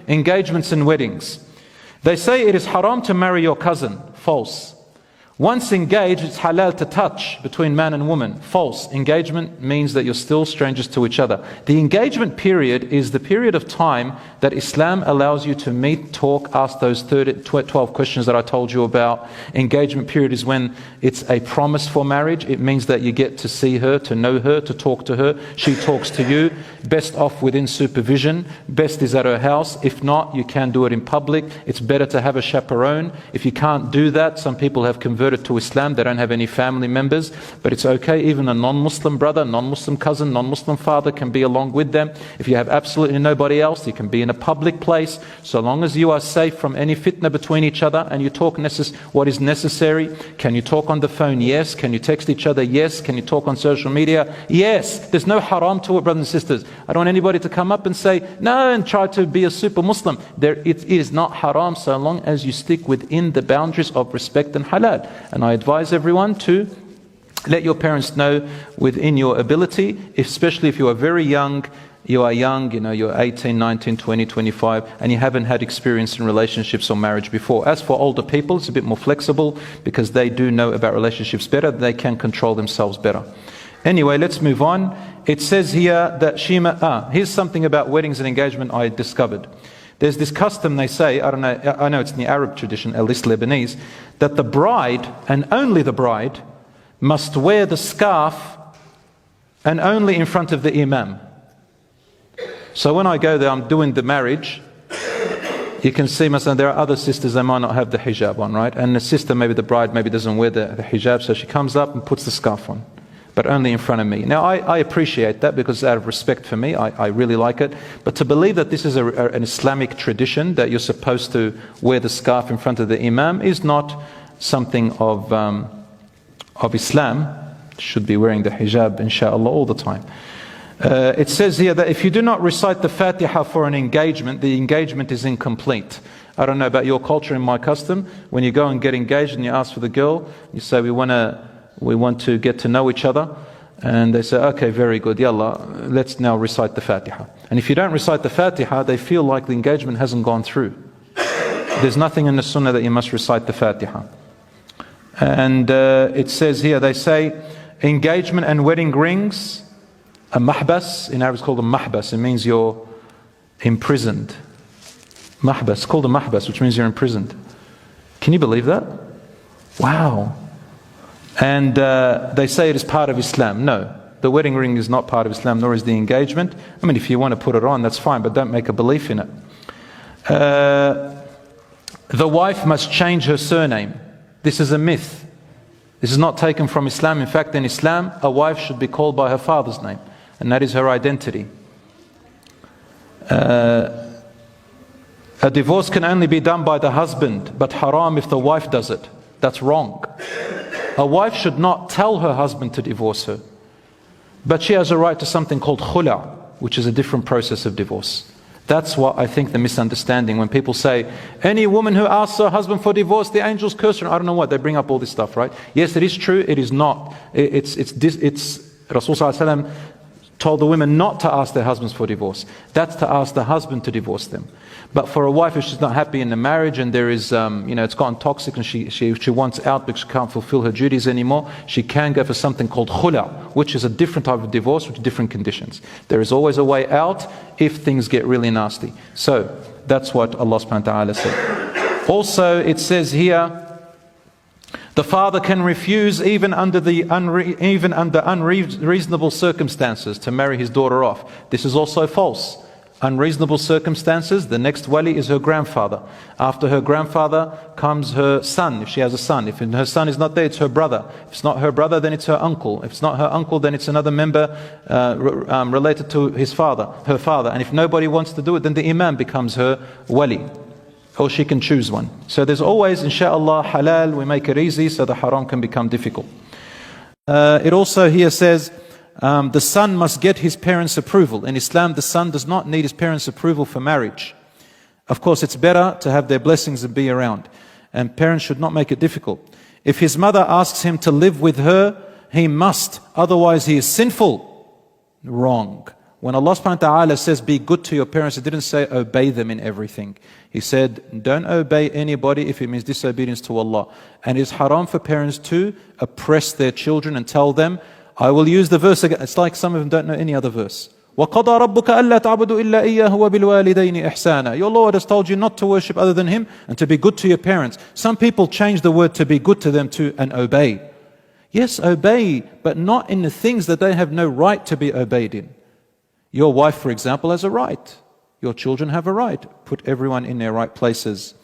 engagements and weddings. They say it is haram to marry your cousin. False. Once engaged, it's halal to touch between man and woman. False. Engagement means that you're still strangers to each other. The engagement period is the period of time that Islam allows you to meet, talk, ask those 12 questions that I told you about. Engagement period is when it's a promise for marriage. It means that you get to see her, to know her, to talk to her. She talks to you. Best off within supervision. Best is at her house. If not, you can do it in public. It's better to have a chaperone. If you can't do that, some people have converted to Islam, they don't have any family members, but it's okay. Even a non-Muslim brother, non-Muslim cousin, non-Muslim father can be along with them. If you have absolutely nobody else, you can be in a public place. So long as you are safe from any fitna between each other and you talk what is necessary. Can you talk on the phone? Yes. Can you text each other? Yes. Can you talk on social media? Yes. There's no haram to it, brothers and sisters. I don't want anybody to come up and say, no, and try to be a super Muslim. It is not haram so long as you stick within the boundaries of respect and halal. And I advise everyone to let your parents know within your ability, especially if you are very young, you're 18, 19, 20, 25, and you haven't had experience in relationships or marriage before. As for older people, it's a bit more flexible because they do know about relationships better, they can control themselves better. Anyway, let's move on. It says here that here's something about weddings and engagement I discovered. There's this custom, they say, I know it's in the Arab tradition, at least Lebanese, that the bride, and only the bride, must wear the scarf and only in front of the imam. So when I go there, I'm doing the marriage, you can see, there are other sisters, they might not have the hijab on, right? And the sister, maybe the bride, maybe doesn't wear the hijab, so she comes up and puts the scarf on, but only in front of me. Now, I appreciate that because out of respect for me, I really like it. But to believe that this is an Islamic tradition, that you're supposed to wear the scarf in front of the imam, is not something of Islam. Should be wearing the hijab, inshallah, all the time. It says here that if you do not recite the Fatiha for an engagement, the engagement is incomplete. I don't know about your culture and my custom. When you go and get engaged and you ask for the girl, you say, we want to get to know each other, and they say, okay, very good, yalla, let's now recite the Fatiha. And if you don't recite the Fatiha, they feel like the engagement hasn't gone through. There's nothing in the Sunnah that you must recite the Fatiha. And it says here, they say engagement and wedding rings, a mahbas, in Arabic it's called a mahbas, it means you're imprisoned. Mahbas, it's called a mahbas, which means you're imprisoned. Can you believe that? Wow. And they say it is part of Islam. No, the wedding ring is not part of Islam, nor is the engagement. I mean, if you want to put it on, that's fine, but don't make a belief in it. The wife must change her surname. This is a myth. This is not taken from Islam. In fact, in Islam, a wife should be called by her father's name, and that is her identity. A divorce can only be done by the husband, but haram if the wife does it. That's wrong. A wife should not tell her husband to divorce her, but she has a right to something called khula, which is a different process of divorce. That's what I think the misunderstanding, when people say, any woman who asks her husband for divorce, the angels curse her. I don't know what, they bring up all this stuff, right? Yes, it is true, it is not. It's Rasul Sallallahu Alaihi Wasallam told the women not to ask their husbands for divorce. That's to ask the husband to divorce them. But for a wife, if she's not happy in the marriage and there is, it's gotten toxic and she wants out because she can't fulfill her duties anymore, she can go for something called khula, which is a different type of divorce with different conditions. There is always a way out if things get really nasty. So that's what Allah subhanahu wa ta'ala said. Also, it says here, the father can refuse even under unreasonable circumstances to marry his daughter off. This is also false. Unreasonable circumstances, the next wali is her grandfather. After her grandfather comes her son, if she has a son. If her son is not there, it's her brother. If it's not her brother, then it's her uncle. If it's not her uncle, then it's another member related to her father. And if nobody wants to do it, then the imam becomes her wali. Or she can choose one. So there's always, inshallah, halal, we make it easy so the haram can become difficult. It also here says, the son must get his parents' approval. In Islam, the son does not need his parents' approval for marriage. Of course, it's better to have their blessings and be around. And parents should not make it difficult. If his mother asks him to live with her, he must. Otherwise, he is sinful. Wrong. When Allah subhanahu wa ta'ala says be good to your parents, He didn't say obey them in everything. He said don't obey anybody if it means disobedience to Allah. And it's haram for parents to oppress their children and tell them, I will use the verse again. It's like some of them don't know any other verse. وَقَضَى رَبُّكَ أَلَّا تَعْبُدُوا إِلَّا إِيَّاهُ وَبِالْوَالِدَيْنِ إِحْسَانًا. Your Lord has told you not to worship other than Him and to be good to your parents. Some people change the word to be good to them to and obey. Yes, obey, but not in the things that they have no right to be obeyed in. Your wife, for example, has a right. Your children have a right. Put everyone in their right places.